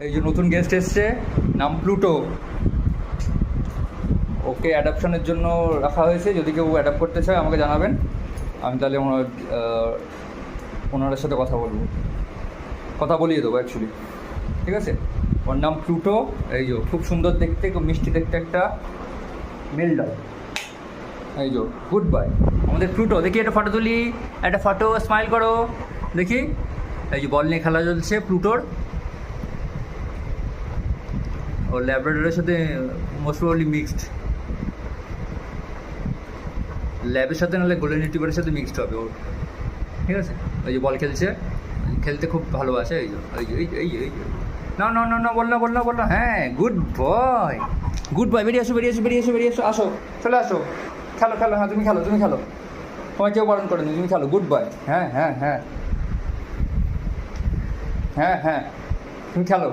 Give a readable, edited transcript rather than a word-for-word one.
এই যে নতুন গেস্ট এসছে, নাম প্লুটো। ওকে অ্যাডাপশনের জন্য রাখা হয়েছে। যদি কেউ অ্যাডাপ্ট করতে চায় আমাকে জানাবেন, আমি তাহলে ওনার সাথে কথা বলিয়ে দেবো অ্যাকচুয়ালি। ঠিক আছে, ওর নাম প্লুটো। এই যে খুব সুন্দর দেখতে, খুব মিষ্টি দেখতে একটা মেল ডগ। এই যে গুড বাই আমাদের প্লুটো। দেখি একটা ফটো তুলি, একটা ফটো, স্মাইল করো দেখি। এই যে বল নিয়ে খেলা চলছে প্লুটোর। ও ল্যাবরেটরির সাথে মোস্ট প্রবাবলি মিক্সড, ল্যাবের সাথে নাহলে গোল্ডেন রিট্রিভারের সাথে মিক্সড হবে ওর। ঠিক আছে, ওই যে বল খেলছে, খেলতে খুব ভালোবাসে। এই যে এই যে এই যে এই যে এই যে না না না না, বল না। হ্যাঁ, গুড বয়, গুড বয়। বেরিয়ে আসো, আসো, চলে আসো, খেলো। হ্যাঁ, তুমি খেলো। তোমায় কেউ বারণ করেনি, তুমি খেলো। Good boy. হ্যাঁ, তুমি খেলো।